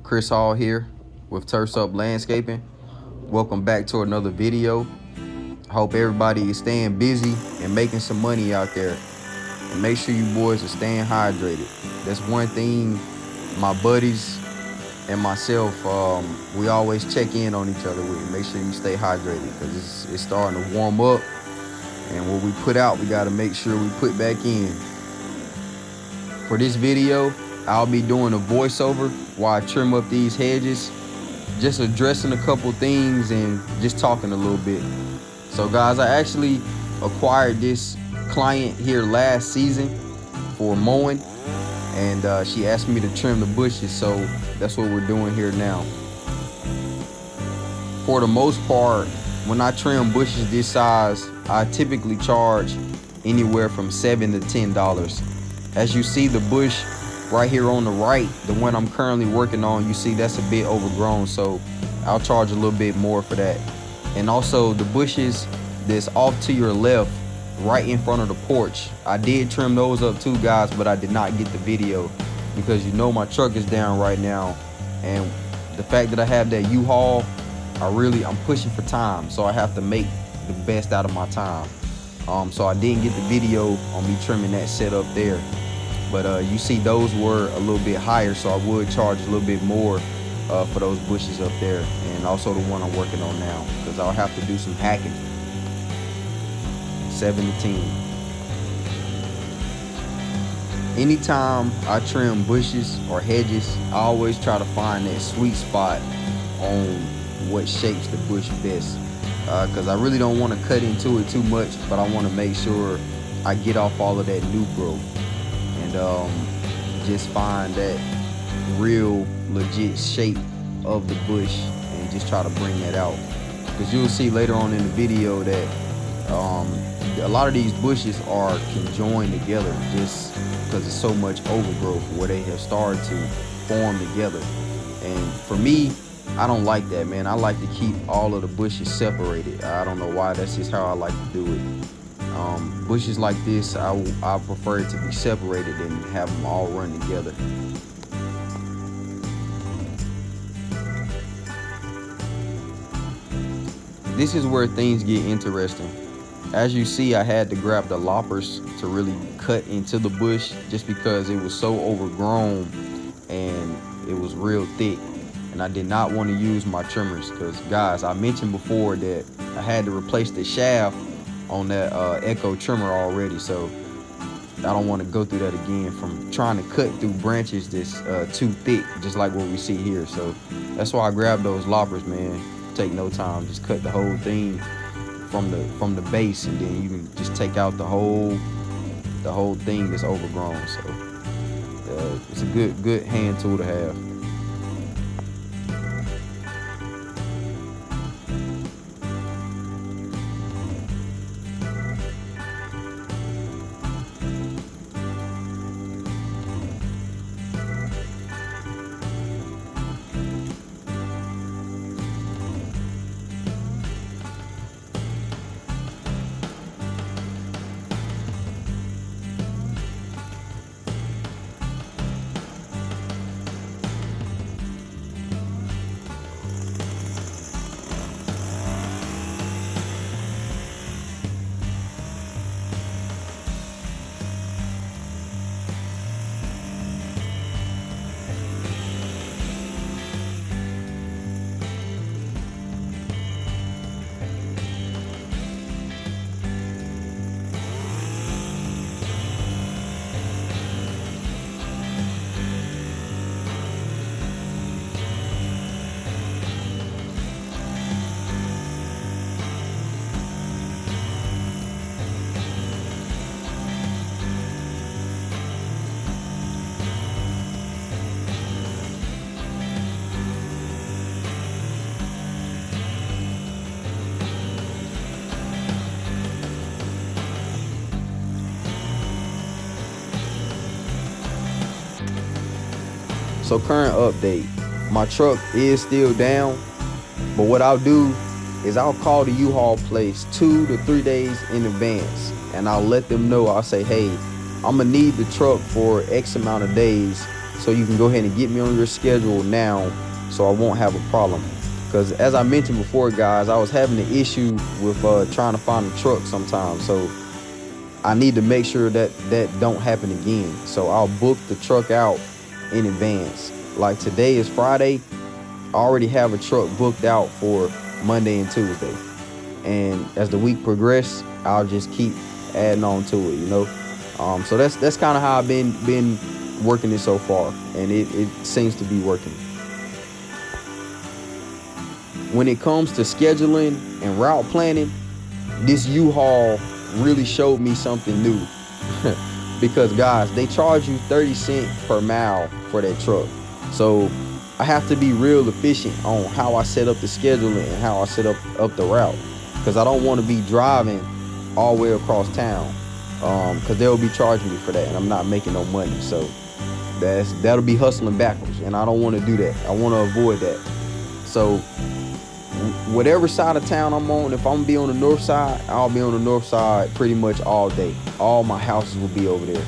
Chris Hall here with Turfs Up Landscaping. Welcome back to another video. Hope everybody is staying busy and making some money out there. And make sure you boys are staying hydrated. That's one thing my buddies and myself, we always check in on each other with. Make sure you stay hydrated because it's starting to warm up. And what we put out, we got to make sure we put back in. For this video, I'll be doing a voiceover while I trim up these hedges, just addressing a couple things and just talking a little bit. So guys, I actually acquired this client here last season for mowing, and she asked me to trim the bushes, so that's what we're doing here now. For the most part, when I trim bushes this size, I typically charge anywhere from $7 to $10. As you see, the bush right here on the right, the one I'm currently working on, you see that's a bit overgrown, so I'll charge a little bit more for that. And also the bushes that's off to your left, right in front of the porch, I did trim those up too, guys, but I did not get the video because you know my truck is down right now, and the fact that I have that U-Haul, I'm pushing for time, so I have to make the best out of my time. So I didn't get the video on me trimming that set up there. But you see those were a little bit higher, so I would charge a little bit more for those bushes up there, and also the one I'm working on now, because I'll have to do some hacking. 7 to 10. Anytime I trim bushes or hedges, I always try to find that sweet spot on what shapes the bush best, because I really don't want to cut into it too much, but I want to make sure I get off all of that new growth. Just find that real legit shape of the bush and just try to bring that out, because you'll see later on in the video that a lot of these bushes are conjoined together just because there's so much overgrowth where they have started to form together. And for me, I don't like that, man. I like to keep all of the bushes separated. I don't know why, that's just how I like to do it. Bushes like this, I prefer it to be separated and have them all run together. This is where things get interesting. As you see, I had to grab the loppers to really cut into the bush just because it was so overgrown and it was real thick. And I did not want to use my trimmers because, guys, I mentioned before that I had to replace the shaft on that Echo trimmer already, so I don't want to go through that again from trying to cut through branches that's too thick, just like what we see here. So that's why I grabbed those loppers, man. Take no time, just cut the whole thing from the base, and then you can just take out the whole thing that's overgrown. So it's a good hand tool to have. So current update, my truck is still down, but what I'll do is I'll call the U-Haul place 2 to 3 days in advance, and I'll let them know. I'll say, hey, I'm gonna need the truck for X amount of days, so you can go ahead and get me on your schedule now so I won't have a problem. Because as I mentioned before, guys, I was having an issue with trying to find a truck sometimes. So I need to make sure that that don't happen again. So I'll book the truck out in advance. Like today is Friday. I already have a truck booked out for Monday and Tuesday. And as the week progresses, I'll just keep adding on to it, you know. So that's kind of how I've been working it so far, and it seems to be working. When it comes to scheduling and route planning, this U-Haul really showed me something new. Because guys, they charge you 30 cents per mile for that truck. So I have to be real efficient on how I set up the scheduling and how I set up the route, because I don't want to be driving all the way across town, because they'll be charging me for that and I'm not making no money. So that'll be hustling backwards, and I don't want to do that. I want to avoid that. So whatever side of town I'm on, if I'm gonna be on the north side, I'll be on the north side pretty much all day. All my houses will be over there.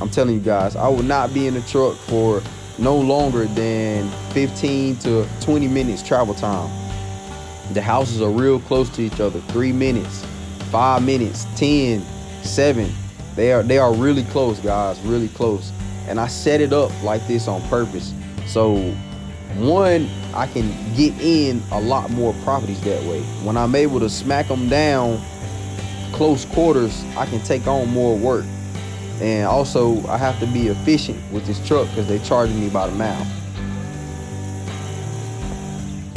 I'm telling you guys, I will not be in the truck for no longer than 15 to 20 minutes travel time. The houses are real close to each other. 3 minutes, 5 minutes, 10, 7. They are really close, guys, really close. And I set it up like this on purpose. So one, I can get in a lot more properties that way. When I'm able to smack them down close quarters, I can take on more work. And also, I have to be efficient with this truck because they're charging me by the mile.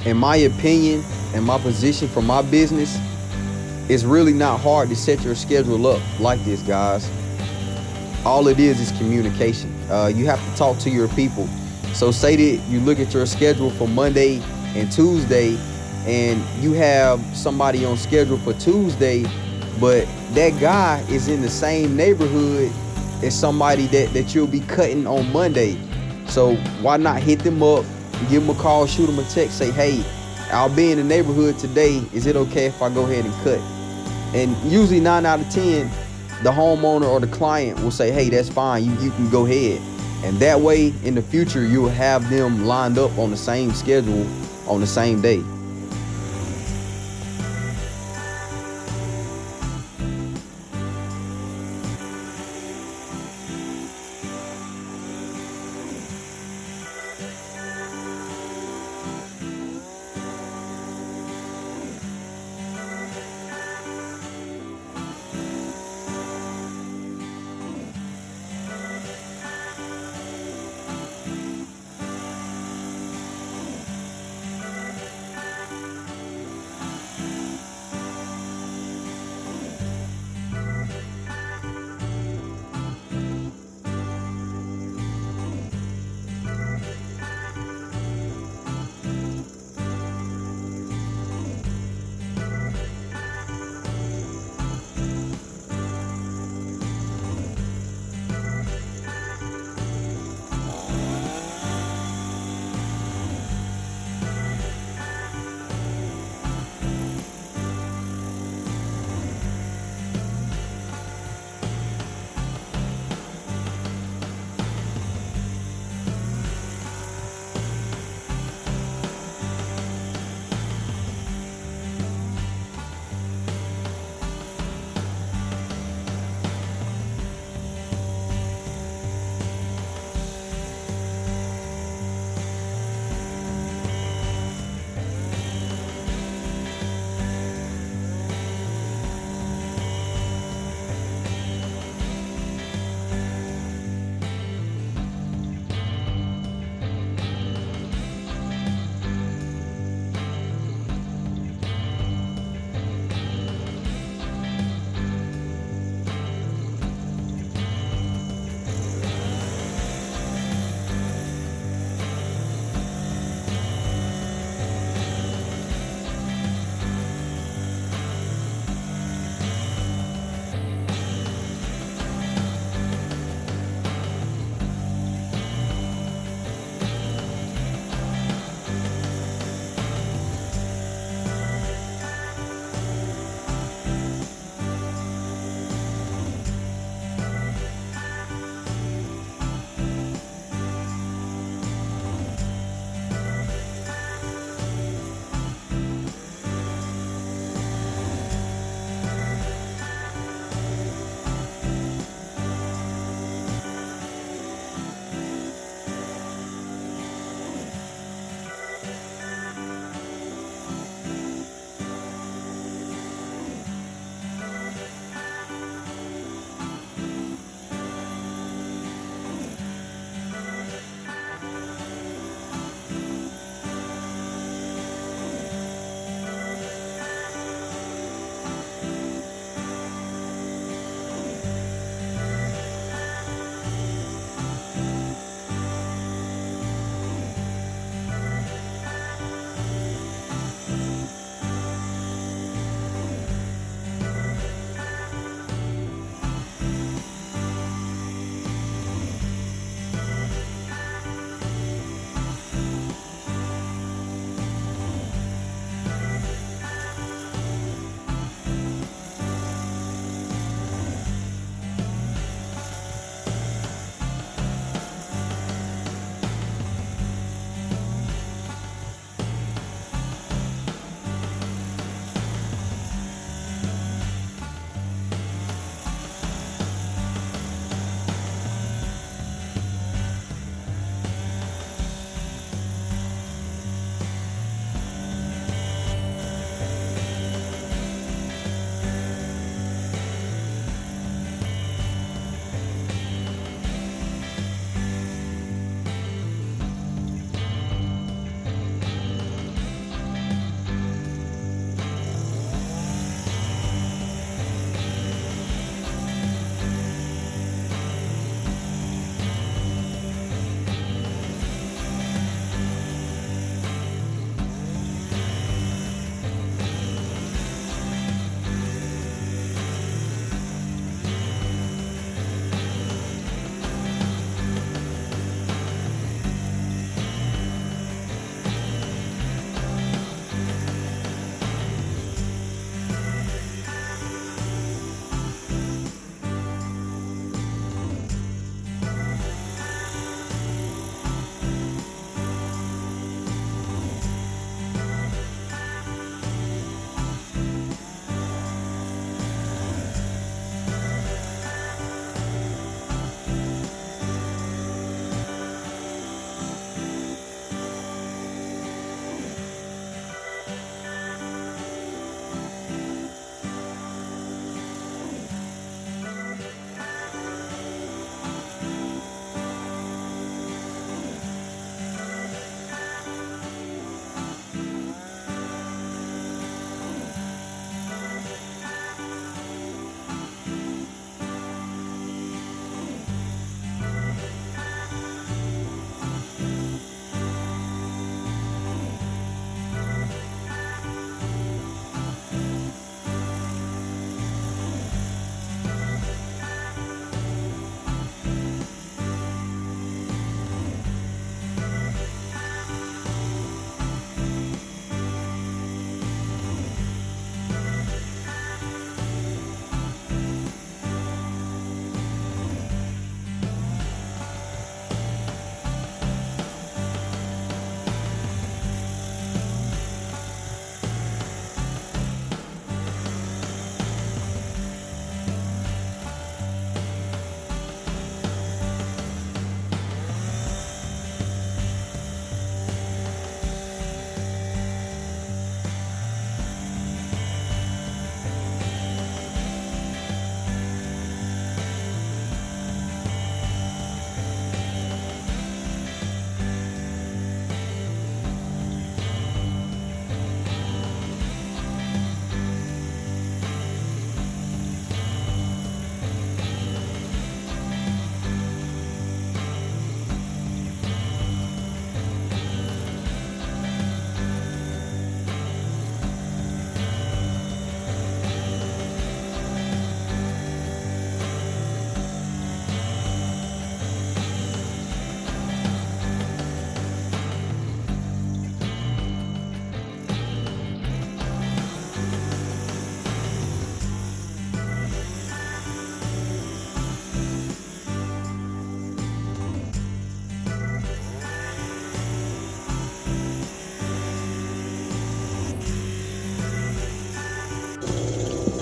In my opinion, and my position for my business, it's really not hard to set your schedule up like this, guys. All it is communication. You have to talk to your people. So say that you look at your schedule for Monday and Tuesday, and you have somebody on schedule for Tuesday, but that guy is in the same neighborhood as somebody that you'll be cutting on Monday. So why not hit them up, give them a call, shoot them a text, say, hey, I'll be in the neighborhood today. Is it okay if I go ahead and cut? And usually 9 out of 10, the homeowner or the client will say, hey, that's fine. You can go ahead. And that way, in the future, you'll have them lined up on the same schedule on the same day.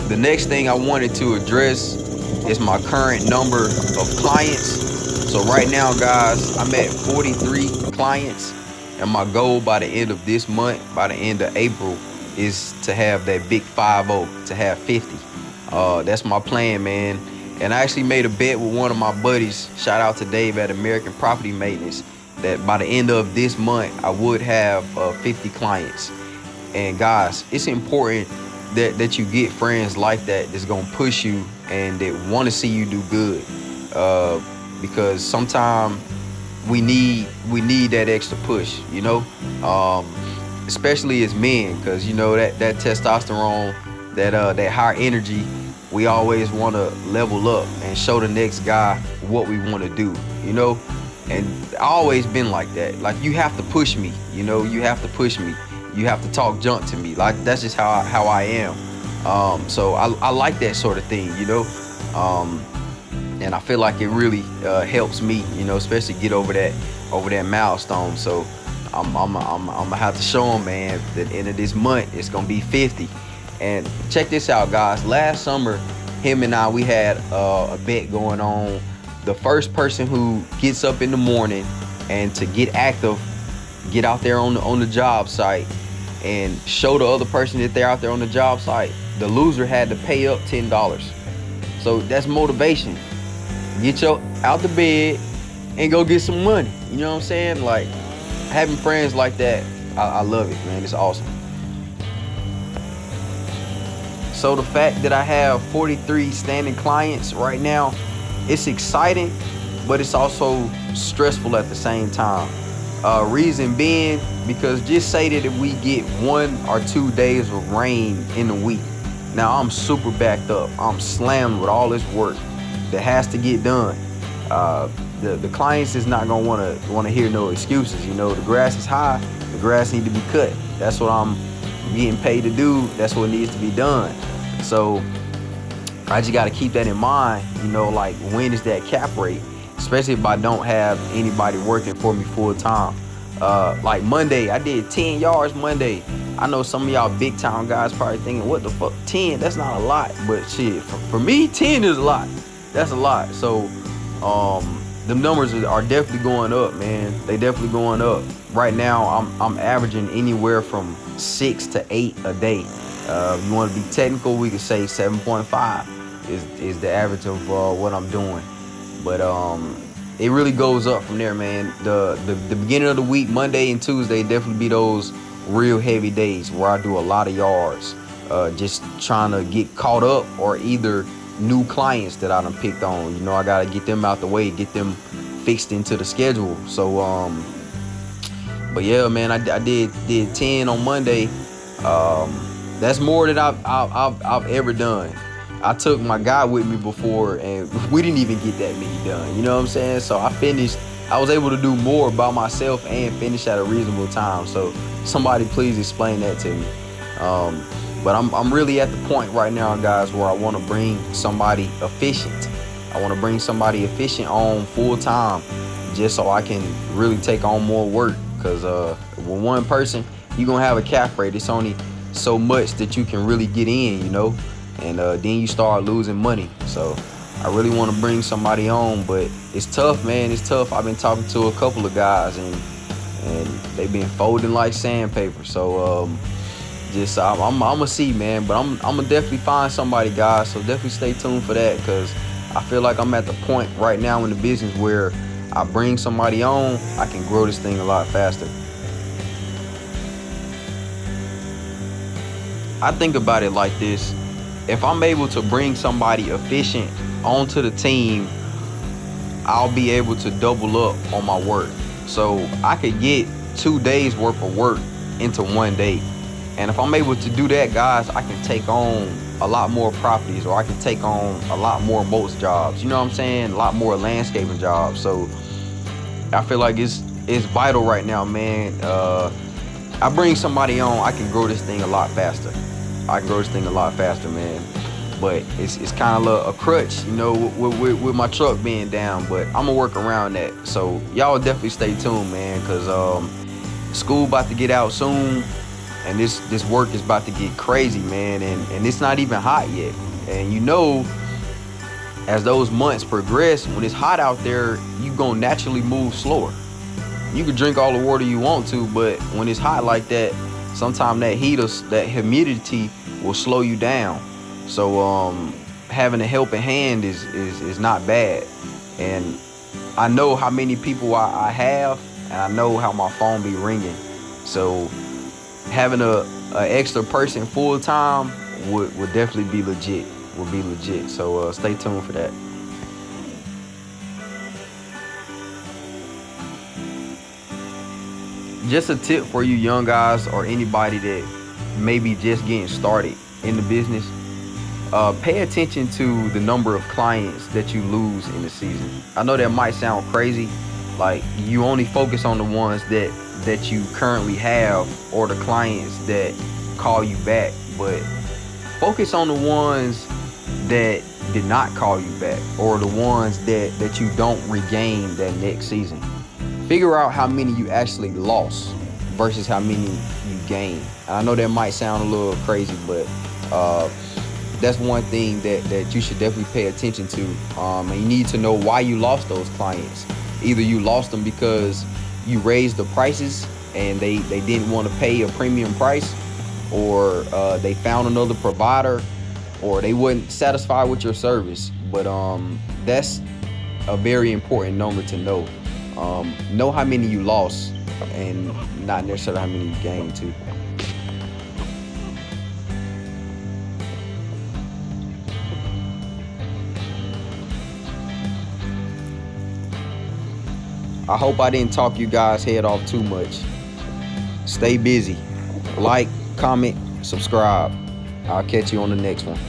The next thing I wanted to address is my current number of clients. So right now, guys, I'm at 43 clients, and my goal by the end of this month, by the end of April, is to have that big 50, to have 50. That's my plan, man. And I actually made a bet with one of my buddies, shout out to Dave at American Property Maintenance, that by the end of this month, I would have 50 clients. And guys, it's important that you get friends like that that's gonna push you and that want to see you do good, because sometimes we need that extra push, you know, especially as men, because you know that testosterone, that high energy, we always want to level up and show the next guy what we want to do, you know. And I always been like that. Like, you have to push me, you know, you have to push me. You have to talk junk to me. Like, that's just how I am. So I like that sort of thing, you know. And I feel like it really helps me, you know, especially get over that milestone. So I'm gonna have to show him, man, that end of this month it's gonna be 50. And check this out, guys. Last summer, him and I, we had a bet going on. The first person who gets up in the morning and to get active, get out there on the job site and show the other person that they're out there on the job site, the loser had to pay up $10. So that's motivation. Get your out the bed and go get some money. You know what I'm saying? Like, having friends like that, I love it, man. It's awesome. So the fact that I have 43 standing clients right now, it's exciting, but it's also stressful at the same time. Reason being, because just say that if we get 1 or 2 days of rain in the week, now I'm super backed up. I'm slammed with all this work that has to get done. The clients is not gonna wanna hear no excuses. You know, the grass is high, the grass need to be cut. That's what I'm getting paid to do. That's what needs to be done. So I just got to keep that in mind, you know, like, when is that cap rate, especially if I don't have anybody working for me full time. Like Monday, I did 10 yards Monday. I know some of y'all big time guys probably thinking, what the fuck, 10? That's not a lot. But shit, for me, 10 is a lot. That's a lot. So the numbers are definitely going up, man. They definitely going up. Right now, I'm averaging anywhere from 6 to 8 a day. If you want to be technical, we could say 7.5 is the average of what I'm doing. But it really goes up from there, man. The beginning of the week, Monday and Tuesday, definitely be those real heavy days where I do a lot of yards, just trying to get caught up, or either new clients that I done picked on. You know, I gotta get them out the way, get them fixed into the schedule. So but yeah, man, I did 10 on Monday. That's more than I've ever done. I took my guy with me before, and we didn't even get that many done. You know what I'm saying? So I was able to do more by myself and finish at a reasonable time. So somebody please explain that to me. But I'm really at the point right now, guys, where I want to bring somebody efficient. I want to bring somebody efficient on full time, just so I can really take on more work. Because with one person, you're going to have a cap rate. It's only so much that you can really get in, you know, and then you start losing money. So I really want to bring somebody on, but it's tough, man. It's tough. I've been talking to a couple of guys, and they've been folding like sandpaper. So I'm gonna see, man. But I'm gonna definitely find somebody, guys. So definitely stay tuned for that, because I feel like I'm at the point right now in the business where I bring somebody on, I can grow this thing a lot faster. I think about it like this. If I'm able to bring somebody efficient onto the team, I'll be able to double up on my work. So I could get 2 days worth of work into 1 day. And if I'm able to do that, guys, I can take on a lot more properties, or I can take on a lot more boats jobs. You know what I'm saying? A lot more landscaping jobs. So I feel like it's vital right now, man. I bring somebody on, I can grow this thing a lot faster. Man. But it's kind of a crutch, you know, with my truck being down. But I'm gonna work around that. So y'all definitely stay tuned, man, because school about to get out soon. and this work is about to get crazy, man, and it's not even hot yet. And you know, as those months progress, when it's hot out there, you gonna naturally move slower. You can drink all the water you want to, but when it's hot like that, sometimes that heat or that humidity will slow you down. So having a helping hand is not bad. And I know how many people I have, and I know how my phone be ringing. So having a extra person full time would definitely be legit. So stay tuned for that. Just a tip for you young guys or anybody that may be just getting started in the business. Pay attention to the number of clients that you lose in the season. I know that might sound crazy, like you only focus on the ones that you currently have or the clients that call you back, but focus on the ones that did not call you back or the ones that you don't regain that next season. Figure out how many you actually lost versus how many you gained. I know that might sound a little crazy, but that's one thing that you should definitely pay attention to. And you need to know why you lost those clients. Either you lost them because you raised the prices and they didn't want to pay a premium price, or they found another provider, or they weren't satisfied with your service. But that's a very important number to know. Know how many you lost and not necessarily how many you gained too. I hope I didn't talk you guys' head off too much. Stay busy. Like, comment, subscribe. I'll catch you on the next one.